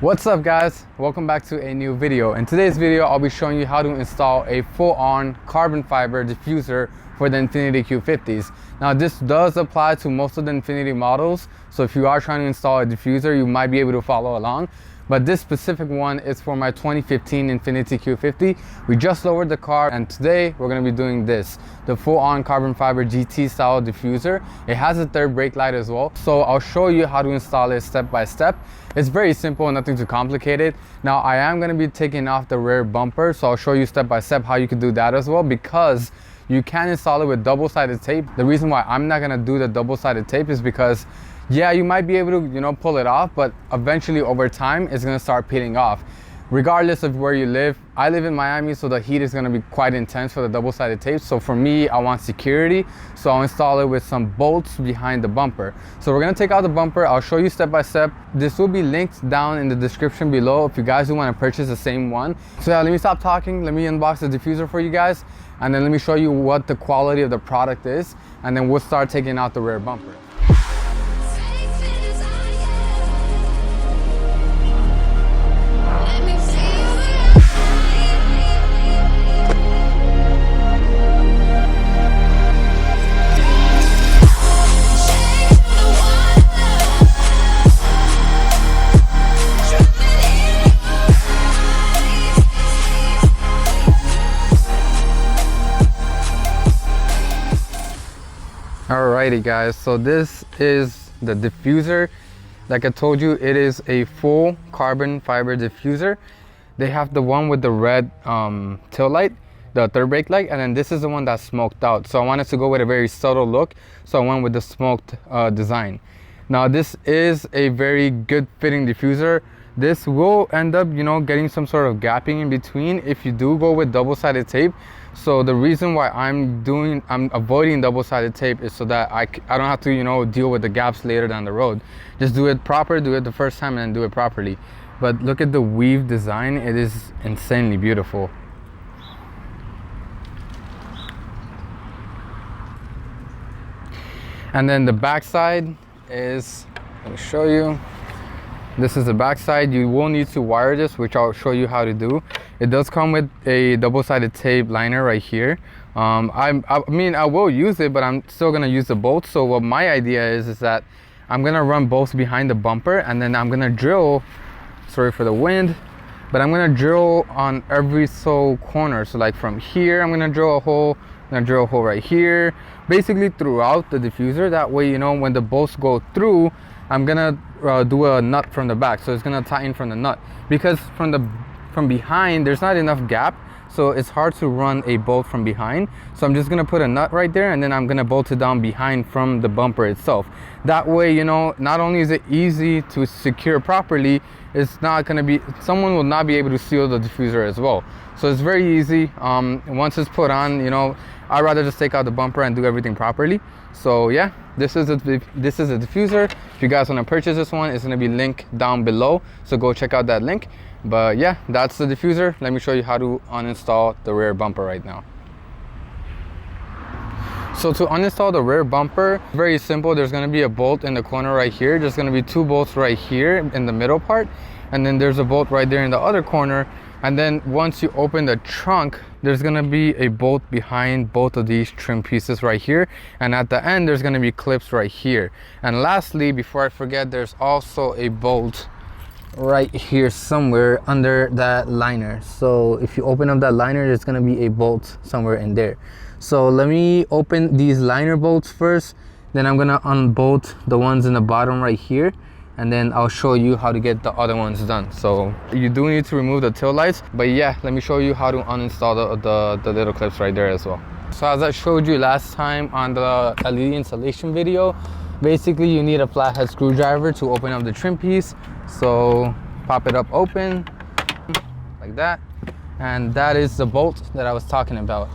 What's up guys, welcome back to a new video. In today's video I'll be showing you how to install a full-on carbon fiber diffuser for the Infiniti Q50s. Now this does apply to most of the Infiniti models, so if you are trying to install a diffuser you might be able to follow along. But this specific one is for my 2015 Infiniti Q50. We just lowered the car and today we're going to be doing this, the full-on carbon fiber GT style diffuser. It has a third brake light as well, so I'll show you how to install it step by step. It's very simple, nothing too complicated. Now I am going to be taking off the rear bumper, so I'll show you step by step how you can do that as well, because you can install it with double-sided tape. The reason why I'm not going to do the double-sided tape is because yeah, you might be able to, pull it off, but eventually over time it's going to start peeling off. Regardless of where you live, I live in Miami, so the heat is going to be quite intense for the double-sided tape. So for me, I want security, so I'll install it with some bolts behind the bumper. So we're going to take out the bumper. I'll show you step by step. This will be linked down in the description below if you guys do want to purchase the same one. So yeah, let me stop talking. Let me unbox the diffuser for you guys, and then let me show you what the quality of the product is, and then we'll start taking out the rear bumper. Alrighty guys, so this is the diffuser. Like I told you, it is a full carbon fiber diffuser. They have the one with the red tail light, the third brake light, and then this is the one that's smoked out. So I wanted to go with a very subtle look, so I went with the smoked design. Now this is a very good fitting diffuser. This will end up, getting some sort of gapping in between if you do go with double-sided tape. So the reason why I'm avoiding double-sided tape is so that I don't have to, deal with the gaps later down the road. Just do it proper, do it the first time, and then do it properly. But look at the weave design. It is insanely beautiful. And then the back side is, let me show you. This is the back side. You will need to wire this, which I'll show you how to do. It does come with a double-sided tape liner right here. I mean, I will use it, but I'm still gonna use the bolts. So what my idea is that I'm gonna run bolts behind the bumper, and then I'm gonna drill, sorry for the wind, but I'm gonna drill on every corner. So like from here, I'm gonna drill a hole, I'm gonna drill a hole right here, basically throughout the diffuser. That way, when the bolts go through, I'm gonna do a nut from the back, so it's gonna tighten from the nut, because from behind there's not enough gap, so it's hard to run a bolt from behind. So I'm just gonna put a nut right there, and then I'm gonna bolt it down behind from the bumper itself. That way, not only is it easy to secure properly, it's not gonna be, someone will not be able to steal the diffuser as well. So it's very easy. Once it's put on, I'd rather just take out the bumper and do everything properly. So yeah, this is a diffuser. If you guys want to purchase this one, it's going to be linked down below, so go check out that link. But yeah, that's the diffuser. Let me show you how to uninstall the rear bumper right now. So to uninstall the rear bumper, very simple. There's going to be a bolt in the corner right here. There's going to be two bolts right here in the middle part, and then there's a bolt right there in the other corner. And then once you open the trunk, there's gonna be a bolt behind both of these trim pieces right here, and at the end there's gonna be clips right here. And lastly, before I forget, there's also a bolt right here somewhere under that liner. So if you open up that liner, there's gonna be a bolt somewhere in there. So let me open these liner bolts first, then I'm gonna unbolt the ones in the bottom right here, and then I'll show you how to get the other ones done. So you do need to remove the tail lights, but yeah, let me show you how to uninstall the little clips right there as well. So as I showed you last time on the LED installation video, basically you need a flathead screwdriver to open up the trim piece. So pop it up open like that, and that is the bolt that I was talking about.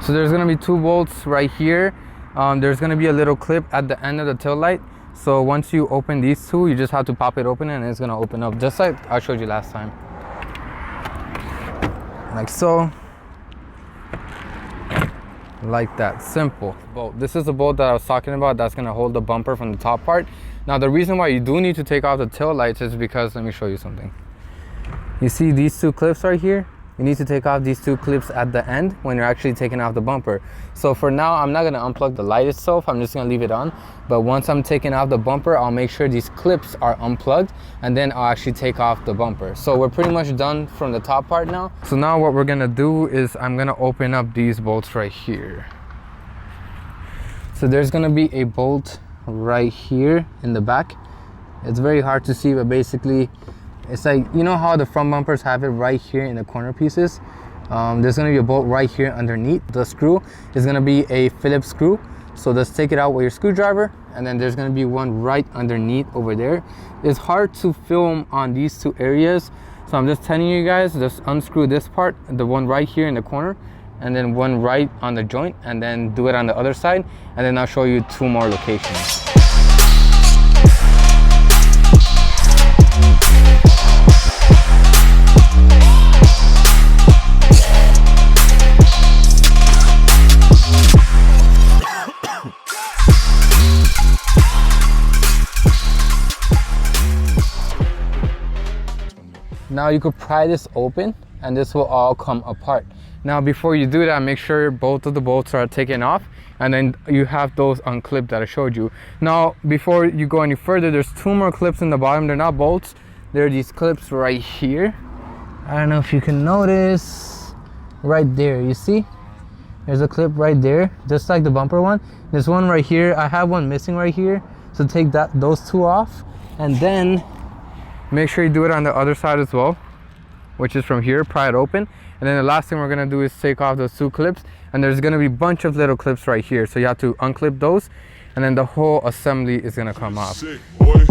So there's gonna be two bolts right here. There's gonna be a little clip at the end of the tail light. So once you open these two, you just have to pop it open, and it's gonna open up just like I showed you last time, like so. like that. Simple bolt. This is the bolt that I was talking about that's going to hold the bumper from the top part. Now the reason why you do need to take off the tail lights is because, let me show you something. You see these two clips right here? You need to take off these two clips at the end when you're actually taking off the bumper. So for now, I'm not going to unplug the light itself. I'm just going to leave it on. But once I'm taking off the bumper, I'll make sure these clips are unplugged, and then I'll actually take off the bumper. So we're pretty much done from the top part now. So now what we're going to do is I'm going to open up these bolts right here. So there's going to be a bolt right here in the back. It's very hard to see, but basically it's like, you know how the front bumpers have it right here in the corner pieces? There's going to be a bolt right here underneath. The screw is going to be a Phillips screw, so just take it out with your screwdriver, and then there's going to be one right underneath over there. It's hard to film on these two areas, so I'm just telling you guys, just unscrew this part, the one right here in the corner, and then one right on the joint, and then do it on the other side, and then I'll show you two more locations. Now you could pry this open and this will all come apart. Now before you do that, make sure both of the bolts are taken off, and then you have those unclipped that I showed you. Now before you go any further, there's two more clips in the bottom. They're not bolts, they're these clips right here. I don't know if you can notice right there, you see there's a clip right there, just like the bumper one. There's one right here. I have one missing right here, so take those two off, and then make sure you do it on the other side as well, which is from here. Pry it open, and then the last thing we're going to do is take off those two clips, and there's going to be a bunch of little clips right here, so you have to unclip those, and then the whole assembly is going to come off. Sick, boy.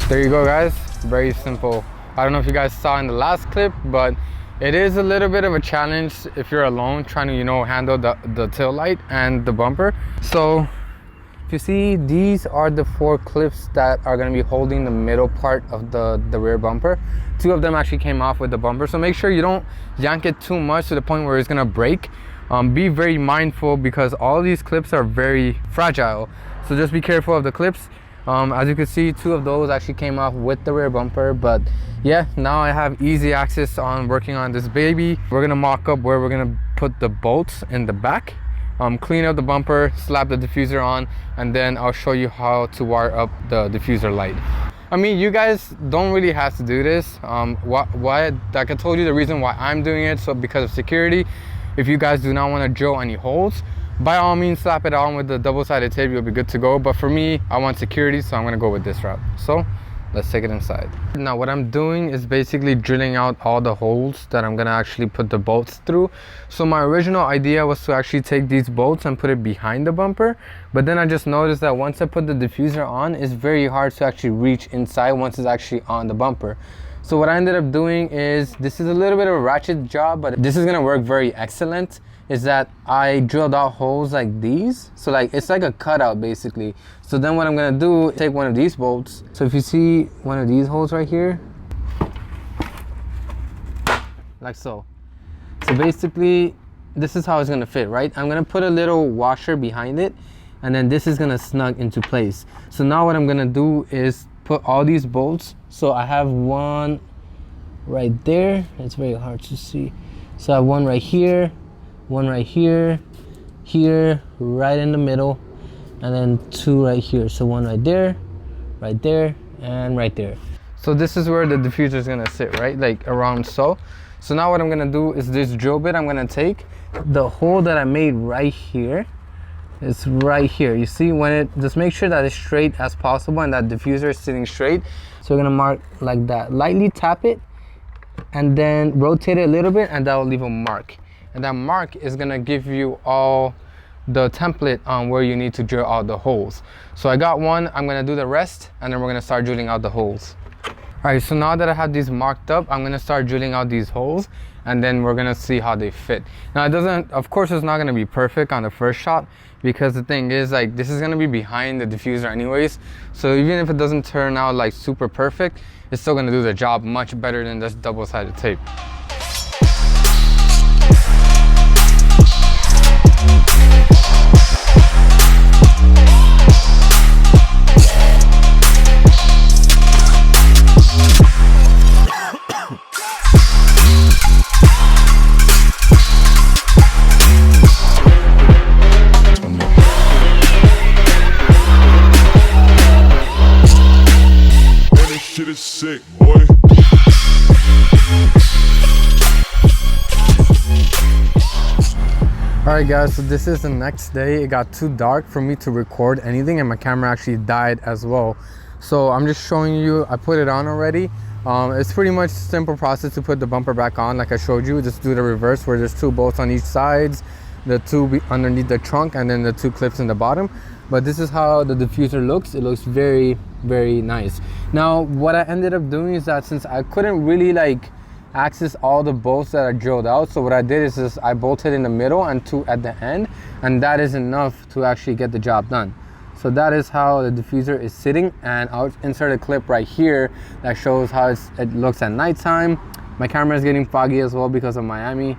There you go, guys. Very simple. I don't know if you guys saw in the last clip, but it is a little bit of a challenge if you're alone trying to, you know, handle the tail light and the bumper. So if you see, these are the four clips that are going to be holding the middle part of the rear bumper. Two of them actually came off with the bumper, so make sure you don't yank it too much to the point where it's going to break. Be very mindful because all these clips are very fragile, so just be careful of the clips. As you can see, two of those actually came off with the rear bumper, but yeah, now I have easy access on working on this baby. We're gonna mock up where we're gonna put the bolts in the back, clean up the bumper, slap the diffuser on, and then I'll show you how to wire up the diffuser light. I mean, you guys don't really have to do this. Why, like I told you, the reason why I'm doing it, so because of security. If you guys do not want to drill any holes, by all means slap it on with the double-sided tape, you'll be good to go. But for me, I want security, so I'm gonna go with this route. So let's take it inside. Now what I'm doing is basically drilling out all the holes that I'm gonna actually put the bolts through. So my original idea was to actually take these bolts and put it behind the bumper, but then I just noticed that once I put the diffuser on, it's very hard to actually reach inside once it's actually on the bumper. So what I ended up doing is, this is a little bit of a ratchet job, but this is gonna work very excellent, is that I drilled out holes like these. So like, it's like a cutout basically. So then what I'm gonna do, take one of these bolts. So if you see one of these holes right here, like so. So basically, this is how it's gonna fit, right? I'm gonna put a little washer behind it, and then this is gonna snug into place. So now what I'm gonna do is put all these bolts. So I have one right there. It's very hard to see. So I have one right here, one right here, here, right in the middle, and then two right here. So one right there, and right there. So this is where the diffuser is gonna sit, right? Like around so. So now what I'm gonna do is this drill bit, I'm gonna take the hole that I made right here. It's right here. You see, when it, just make sure that it's straight as possible and that diffuser is sitting straight. So we're gonna mark like that. Lightly tap it and then rotate it a little bit, and that will leave a mark. And that mark is gonna give you all the template on where you need to drill out the holes. So I got one, I'm gonna do the rest, and then we're gonna start drilling out the holes. All right, so now that I have these marked up, I'm gonna start drilling out these holes, and then we're gonna see how they fit. Now it doesn't, of course it's not gonna be perfect on the first shot, because the thing is, like, this is gonna be behind the diffuser anyways, so even if it doesn't turn out like super perfect, it's still gonna do the job much better than this double-sided tape. Sick, boy. Alright guys, so this is the next day. It got too dark for me to record anything, and my camera actually died as well. So I'm just showing you, I put it on already. It's pretty much a simple process to put the bumper back on like I showed you. Just do the reverse where there's 2 bolts on each sides, the 2 underneath the trunk, and then the 2 clips in the bottom. But this is how the diffuser looks. It looks very, very nice. Now what I ended up doing is that since I couldn't really like access all the bolts that are drilled out, so what I did is just I bolted in the middle and 2 at the end, and that is enough to actually get the job done. So that is how the diffuser is sitting, and I'll insert a clip right here that shows how it looks at nighttime. My camera is getting foggy as well because of Miami.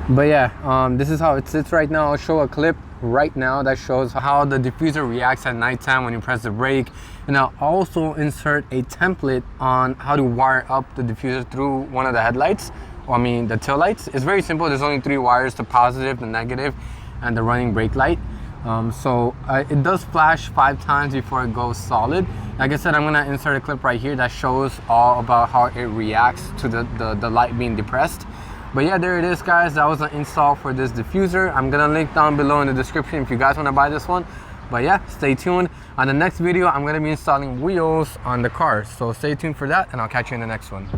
But yeah, this is how it sits right now. I'll show a clip right now that shows how the diffuser reacts at nighttime when you press the brake, and I'll also insert a template on how to wire up the diffuser through one of the headlights, or I mean the tail lights. It's very simple. There's only 3 wires, the positive, the negative, and the running brake light. It does flash 5 times before it goes solid. Like I said, I'm gonna insert a clip right here that shows all about how it reacts to the light being depressed. But yeah, there it is guys. That was an install for this diffuser. I'm gonna link down below in the description if you guys wanna buy this one. But yeah, stay tuned. On the next video, I'm gonna be installing wheels on the car. So stay tuned for that, and I'll catch you in the next one.